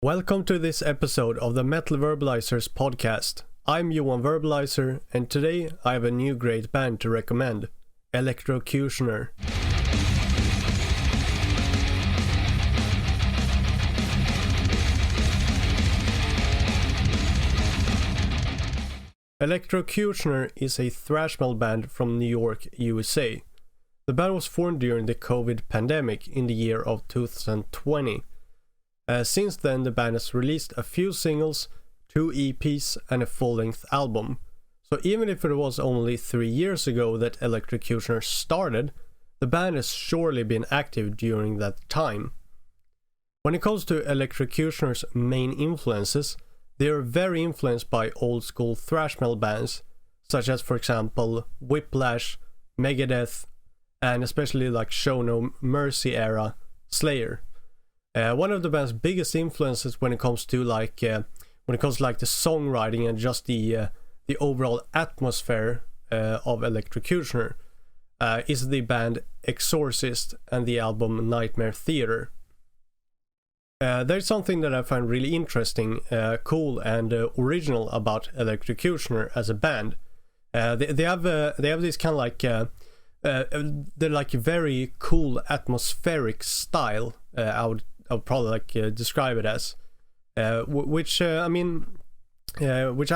Welcome to this episode of the Metal Verbalizers podcast. I'm Johan Verbalizer, and today I have a new great band to recommend, Electrocutioner. Electrocutioner is a thrash metal band from New York, USA. The band was formed during the COVID pandemic in the year of 2020. Since then, the band has released a few singles, 2 EPs, and a full-length album. So even if it was only 3 years ago that Electrocutioner started, the band has surely been active during that time. When it comes to Electrocutioner's main influences, they are very influenced by old-school thrash metal bands, such as, for example, Whiplash, Megadeth, and especially like Show No Mercy era Slayer. One of the band's biggest influences when it comes to the songwriting and just the overall atmosphere of Electrocutioner is the band Exorcist and the album Nightmare Theater. There's something that I find really interesting, cool, and original about Electrocutioner as a band. They have this kind of like they're like very cool atmospheric style. I would probably describe it as, which I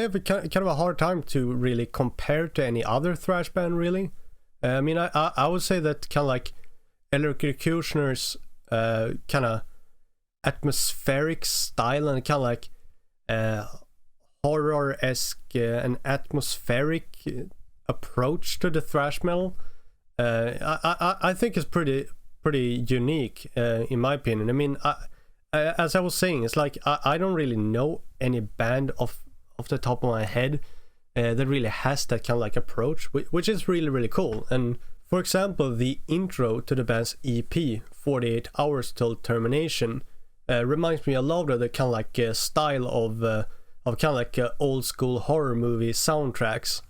have kind of a hard time to really compare to any other thrash band, really. I would say that kind of like Electrocutioner's kind of atmospheric style and kind of like horror-esque and atmospheric approach to the thrash metal, I think is pretty unique, in my opinion. As I was saying, it's like I don't really know any band off the top of my head that really has that kind of like approach, which is really cool. And for example, the intro to the band's EP, 48 Hours Till Termination, reminds me a lot of the kind of like style of kind of like old school horror movie soundtracks,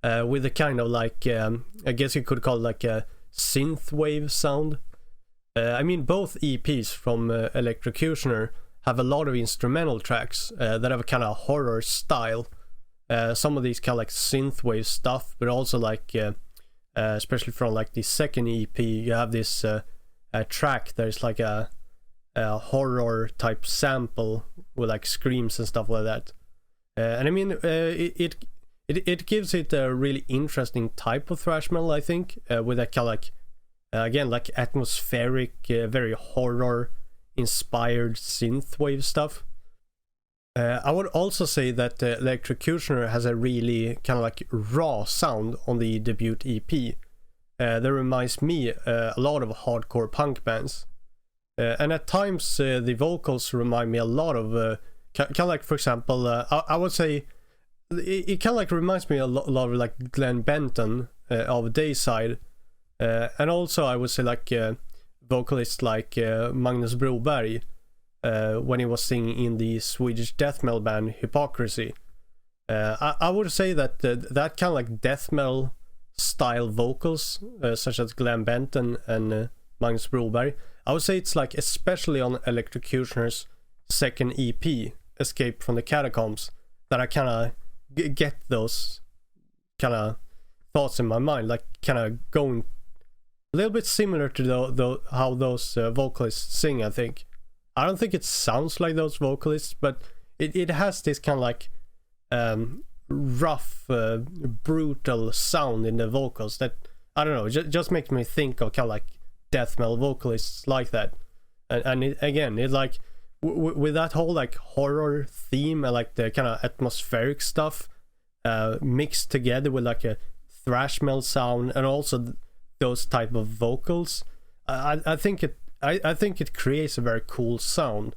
with a kind of like I guess you could call it like a synthwave sound. Both EPs from Electrocutioner have a lot of instrumental tracks that have a kind of horror style. Some of these kind of like synthwave stuff, but also like especially from like the second EP, you have this track that is like a horror type sample with like screams and stuff like that. It gives it a really interesting type of thrash metal, I think, with that kind of like again, like atmospheric, very horror inspired synthwave stuff. I would also say that Electrocutioner has a really kind of like raw sound on the debut EP. That reminds me a lot of hardcore punk bands. And at times the vocals remind me a lot of kind of like, for example, I would say it kind of like reminds me a lot of like Glenn Benton of Dayside. And also I would say like vocalists like Magnus Broberg when he was singing in the Swedish death metal band Hypocrisy. I would say that that kind of like death metal style vocals, such as Glenn Benton and Magnus Broberg, I would say it's like especially on Electrocutioner's second EP, Escape from the Catacombs, that I kind of get those kind of thoughts in my mind, like kind of going a little bit similar to how those vocalists sing. I don't think it sounds like those vocalists, but it has this kind of like rough, brutal sound in the vocals that, I don't know, just makes me think of kind of like death metal vocalists like that. And it's like with that whole like horror theme and like the kind of atmospheric stuff mixed together with like a thrash metal sound and also those type of vocals, I think it creates a very cool sound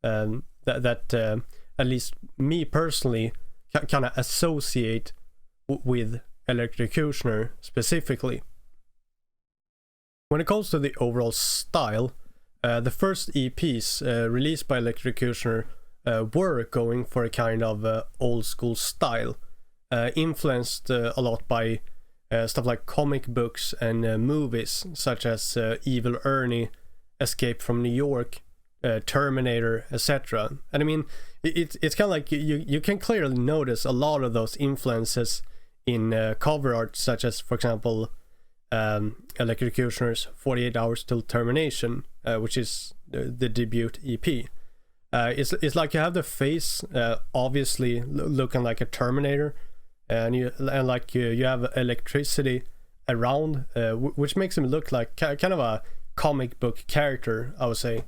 that at least me personally kind of associate with Electrocutioner specifically. When it comes to the overall style, the first EPs released by Electrocutioner were going for a kind of old school style, influenced a lot by stuff like comic books and movies such as Evil Ernie, Escape from New York, Terminator, etc. And I mean, it's kind of like you can clearly notice a lot of those influences in cover art, such as, for example, Electrocutioner's 48 Hours Till Termination, which is the debut EP. It's like you have the face obviously looking like a Terminator, and you have electricity around, which makes him look like kind of a comic book character, I would say.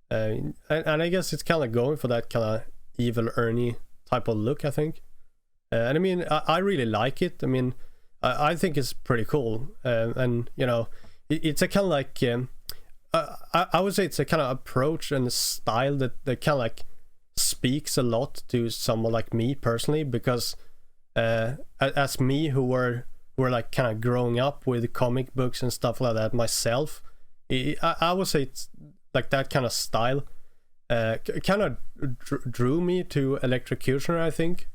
And I guess it's kind of going for that kind of evil Ernie type of look, I think. And I mean, I really like it. I mean, I think it's pretty cool. And, you know, it's a kind of like, I would say it's a kind of approach and style that kind of like speaks a lot to someone like me personally, because as me who were like kind of growing up with comic books and stuff like that myself, I would say it's like that kind of style kind of drew me to Electrocutioner, I think.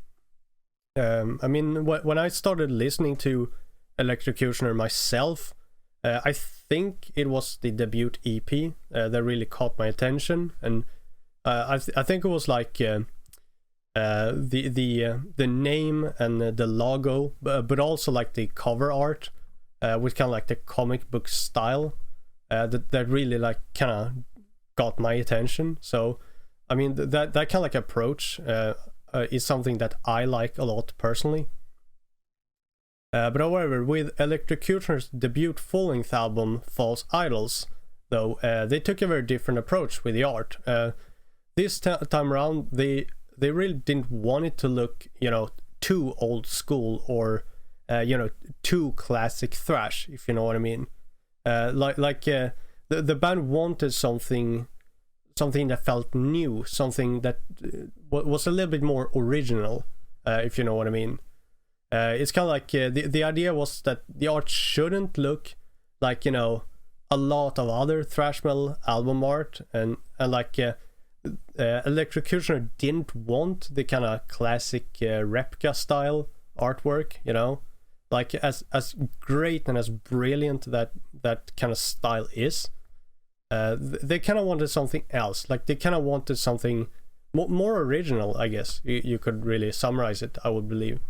I mean, when I started listening to Electrocutioner myself, I think it was the debut EP that really caught my attention, and I think it was like the name and the logo, but also like the cover art with kind of like the comic book style that really like kind of got my attention. So I mean, that kind of like approach is something that I like a lot personally. But however, with Electrocutioner's debut full-length album False Idols, though, they took a very different approach with the art. This time around, they really didn't want it to look, you know, too old school or you know, too classic thrash, if you know what I mean. The band wanted something that felt new, something that was a little bit more original, if you know what I mean. It's kind of like the idea was that the art shouldn't look like, you know, a lot of other thrash metal album art, and like Electrocutioner didn't want the kind of classic replica style artwork, you know, like as great and as brilliant that kind of style is. They kind of wanted something else, like they kind of wanted something more original, I guess you could really summarize it, I would believe.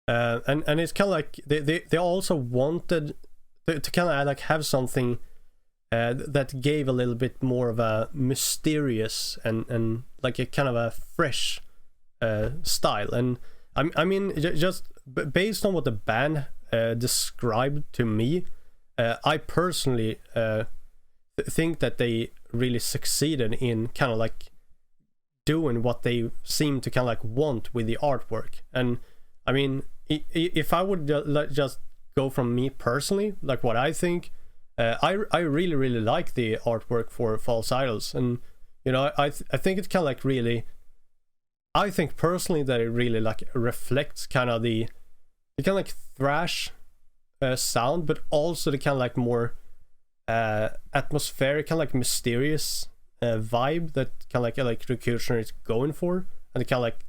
And it's kind of like they also wanted to kind of like have something that gave a little bit more of a mysterious and like a kind of a fresh style. And I mean, just based on what the band described to me, I personally think that they really succeeded in kind of like doing what they seem to kind of like want with the artwork. And I mean, if I would just go from me personally, like what I think, I really like the artwork for False Idols, and you know, I think it's kind of like really, I think personally that it really like reflects kind of the kind of like thrash sound, but also the kind of like more atmospheric, kind of like mysterious vibe that kind of like Electrocutioner is going for, and kind of like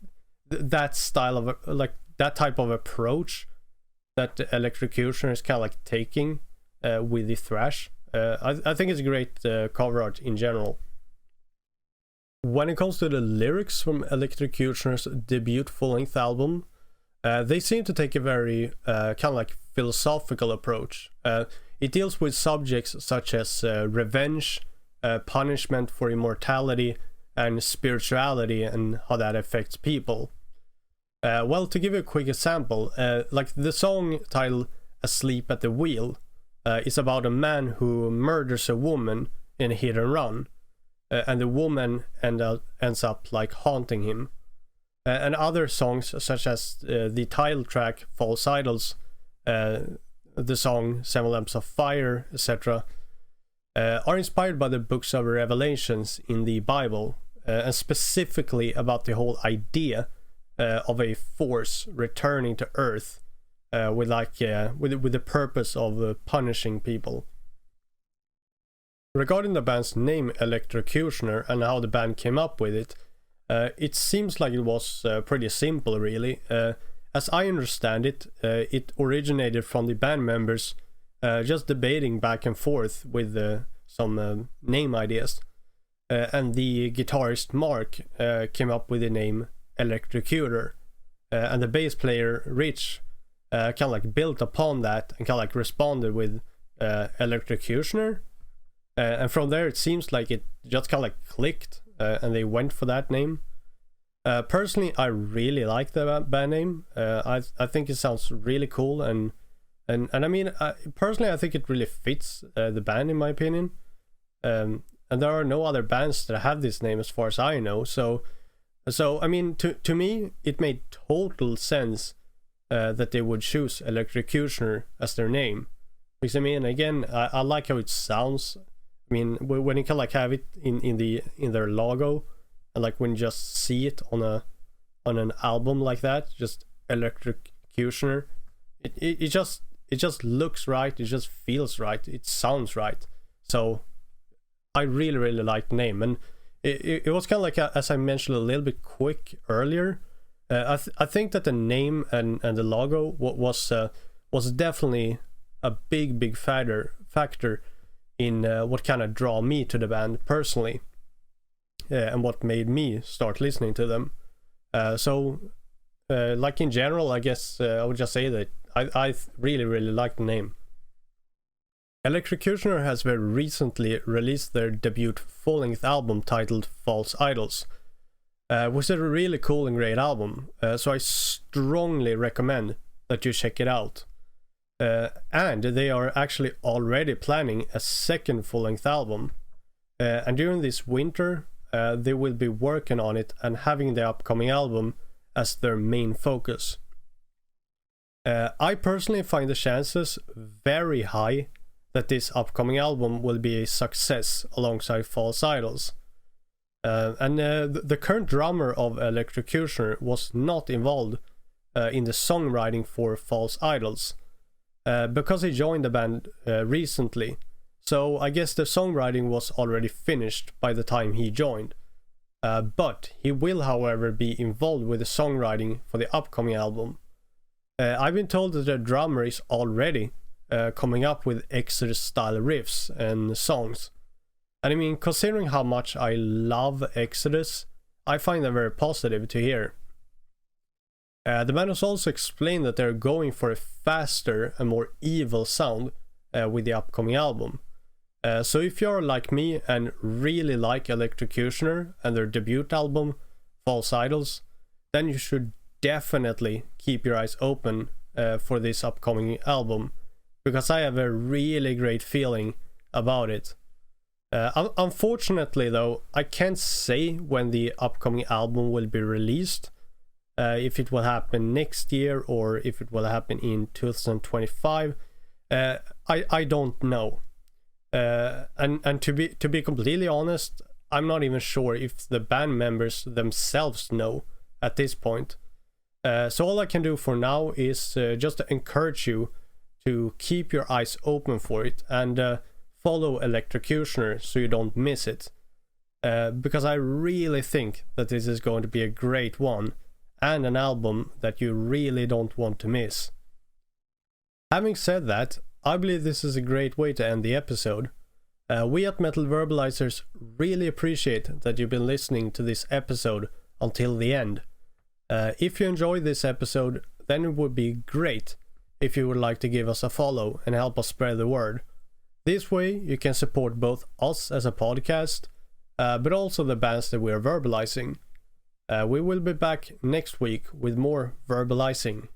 that style of like that type of approach that Electrocutioner is kind of like taking with the thrash. I think it's a great cover art in general. When it comes to the lyrics from Electrocutioner's debut full-length album, they seem to take a very kind of like philosophical approach. It deals with subjects such as revenge, punishment for immortality, and spirituality, and how that affects people. Well, to give you a quick example, like the song titled Asleep at the Wheel is about a man who murders a woman in a hit and run, and the woman ends up like haunting him. And other songs such as the title track False Idols, the song Seven Lamps of Fire, etc. Are inspired by the books of Revelations in the Bible, and specifically about the whole idea of a force returning to Earth with the purpose of punishing people. Regarding the band's name Electrocutioner and how the band came up with it, it seems like it was pretty simple, really. As I understand it, it originated from the band members just debating back and forth with some name ideas. and the guitarist Mark came up with the name Electrocutioner, and the bass player Rich kind of like built upon that and kind of like responded with Electrocutioner, and from there it seems like it just kind of like clicked, and they went for that name. Personally, I really like the band name. I think it sounds really cool, and I mean, personally, I think it really fits the band in my opinion. And there are no other bands that have this name as far as I know. So I mean, to me, it made total sense that they would choose Electrocutioner as their name. Because I mean, again, I like how it sounds. I mean, when you can like have it in their logo, and like when you just see it on an album like that, just Electrocutioner, it just looks right. It just feels right. It sounds right. So I really like the name, and it was kind of like as I mentioned a little bit quick earlier. I think that the name and the logo was definitely a big factor in what kind of draw me to the band personally, and what made me start listening to them. So like in general, I guess I would just say that I really like the name. Electrocutioner has very recently released their debut full-length album titled False Idols, which is a really cool and great album, so I strongly recommend that you check it out. And they are actually already planning a second full-length album, and during this winter they will be working on it and having the upcoming album as their main focus. I personally find the chances very high that this upcoming album will be a success alongside False Idols. And the current drummer of Electrocutioner was not involved in the songwriting for False Idols, because he joined the band recently. So I guess the songwriting was already finished by the time he joined. But he will, however, be involved with the songwriting for the upcoming album. I've been told that the drummer is already coming up with Exodus style riffs and songs. And I mean, considering how much I love Exodus, I find that very positive to hear. The band has also explained that they're going for a faster and more evil sound with the upcoming album. So if you're like me and really like Electrocutioner and their debut album, False Idols, then you should definitely keep your eyes open for this upcoming album, because I have a really great feeling about it. Unfortunately though, I can't say when the upcoming album will be released, if it will happen next year or if it will happen in 2025. I don't know. And to be completely honest, I'm not even sure if the band members themselves know at this point. So all I can do for now is just to encourage you to keep your eyes open for it and follow Electrocutioner so you don't miss it. Because I really think that this is going to be a great one and an album that you really don't want to miss. Having said that, I believe this is a great way to end the episode. We at Metal Verbalizers really appreciate that you've been listening to this episode until the end. If you enjoyed this episode, then it would be great if you would like to give us a follow and help us spread the word. This way you can support both us as a podcast, but also the bands that we are verbalizing. We will be back next week with more verbalizing.